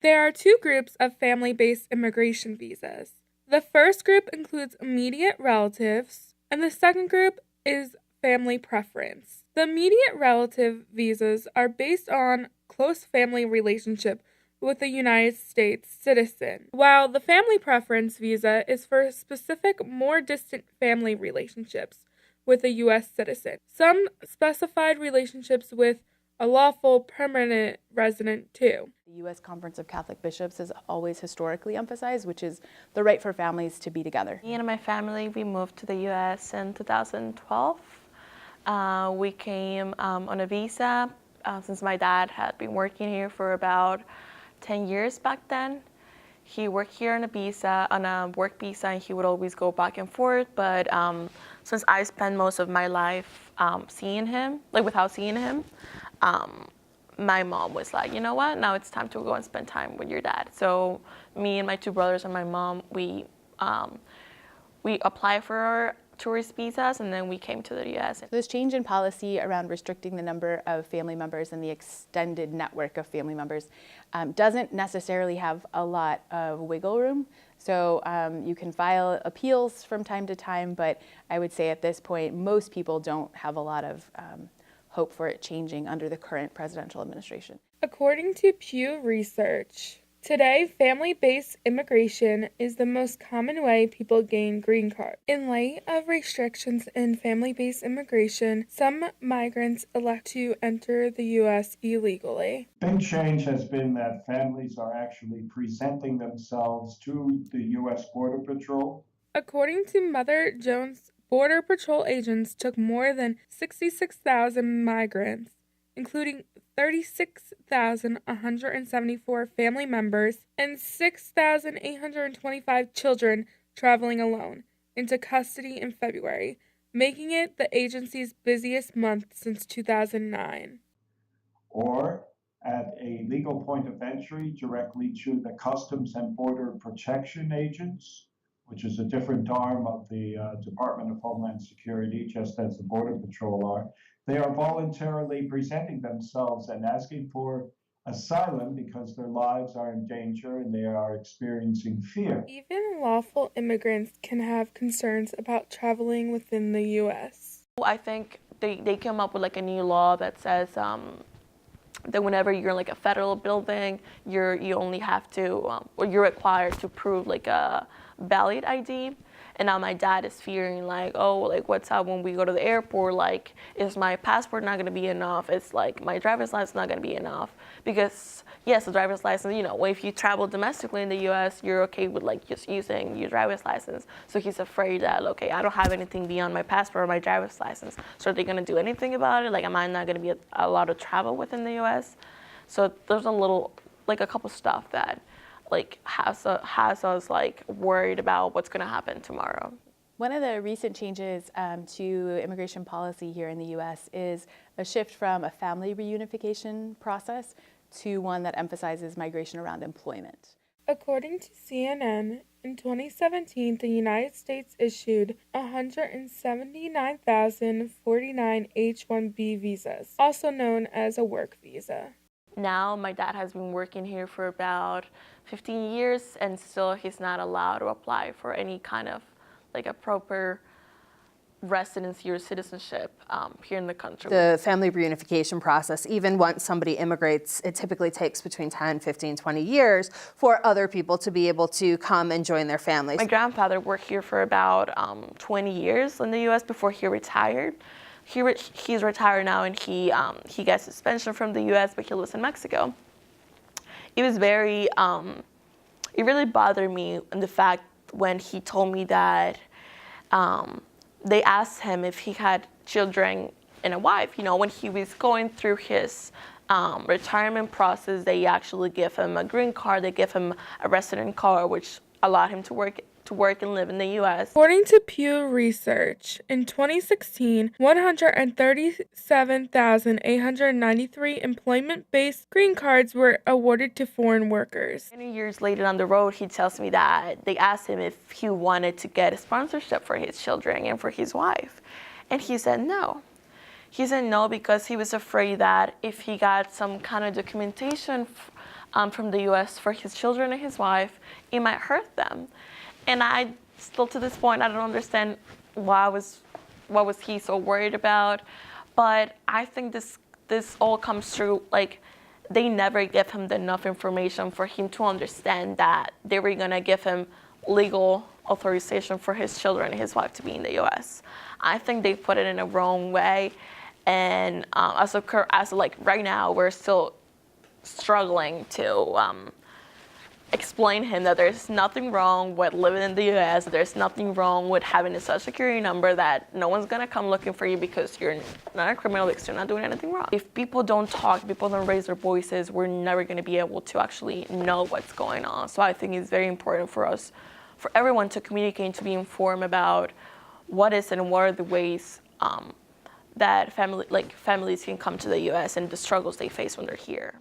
There are two groups of family-based immigration visas. The first group includes immediate relatives, and the second group is family preference. The immediate relative visas are based on close family relationship with a United States citizen, while the family preference visa is for specific, more distant family relationships with a U.S. citizen. Some specified relationships with a lawful permanent resident too. The U.S. Conference of Catholic Bishops has always historically emphasized, which is the right for families to be together. Me and my family, we moved to the U.S. in 2012. We came on a visa since my dad had been working here for about 10 years back then. He worked here on a work visa, and he would always go back and forth. But since I spent most of my life seeing him, without seeing him, my mom was like, you know what, now it's time to go and spend time with your dad. So me and my two brothers and my mom, we applied for our tourist visas, and then we came to the U.S. So this change in policy around restricting the number of family members and the extended network of family members doesn't necessarily have a lot of wiggle room. So you can file appeals from time to time, but I would say at this point, most people don't have a lot of hope for it changing under the current presidential administration. According to Pew Research, today, family-based immigration is the most common way people gain green cards. In light of restrictions in family-based immigration, some migrants elect to enter the U.S. illegally. Big change has been that families are actually presenting themselves to the U.S. Border Patrol. According to Mother Jones, Border Patrol agents took more than 66,000 migrants, including 36,174 family members and 6,825 children traveling alone, into custody in February, making it the agency's busiest month since 2009. Or at a legal point of entry directly to the Customs and Border Protection agents, which is a different arm of the Department of Homeland Security, just as the Border Patrol are. They are voluntarily presenting themselves and asking for asylum because their lives are in danger and they are experiencing fear. Even lawful immigrants can have concerns about traveling within the U.S. I think they came up with a new law that says that whenever you're in a federal building, you only have to, or you're required to prove a valid ID. And now my dad is fearing what's up when we go to the airport? Is my passport not going to be enough? It's my driver's license not going to be enough. Because yes, the driver's license, if you travel domestically in the U.S., you're okay with just using your driver's license. So he's afraid that, okay, I don't have anything beyond my passport or my driver's license. So are they going to do anything about it? Am I not going to be allowed to travel within the U.S.? So there's a couple stuff that has us worried about what's going to happen tomorrow. One of the recent changes to immigration policy here in the U.S. is a shift from a family reunification process to one that emphasizes migration around employment. According to CNN, in 2017, the United States issued 179,049 H-1B visas, also known as a work visa. Now my dad has been working here for about 15 years, and still he's not allowed to apply for any kind of a proper residency or citizenship here in the country. The family reunification process, even once somebody immigrates, it typically takes between 10, 15, 20 years for other people to be able to come and join their families. My grandfather worked here for about 20 years in the U.S. before he retired. He's retired now, and he gets suspension from the U.S., but he lives in Mexico. It was it really bothered me in the fact when he told me that they asked him if he had children and a wife. When he was going through his retirement process, they actually give him a green card, they give him a resident card, which allowed him to work and live in the U.S. According to Pew Research, in 2016, 137,893 employment-based green cards were awarded to foreign workers. Many years later down the road, he tells me that they asked him if he wanted to get a sponsorship for his children and for his wife. And he said no. He said no because he was afraid that if he got some kind of documentation from the U.S. for his children and his wife, it might hurt them. And I still, to this point, I don't understand what was he so worried about. But I think this all comes through, like, they never give him enough information for him to understand that they were gonna give him legal authorization for his children and his wife to be in the U.S. I think they put it in a wrong way, and as right now, we're still struggling to explain him that there's nothing wrong with living in the U.S. There's nothing wrong with having a social security number, that no one's gonna come looking for you because you're not a criminal, because you're not doing anything wrong. If people don't talk, people don't raise their voices, we're never gonna be able to actually know what's going on. So I think it's very important for us, for everyone to communicate and to be informed about what is and what are the ways that families can come to the U.S. and the struggles they face when they're here.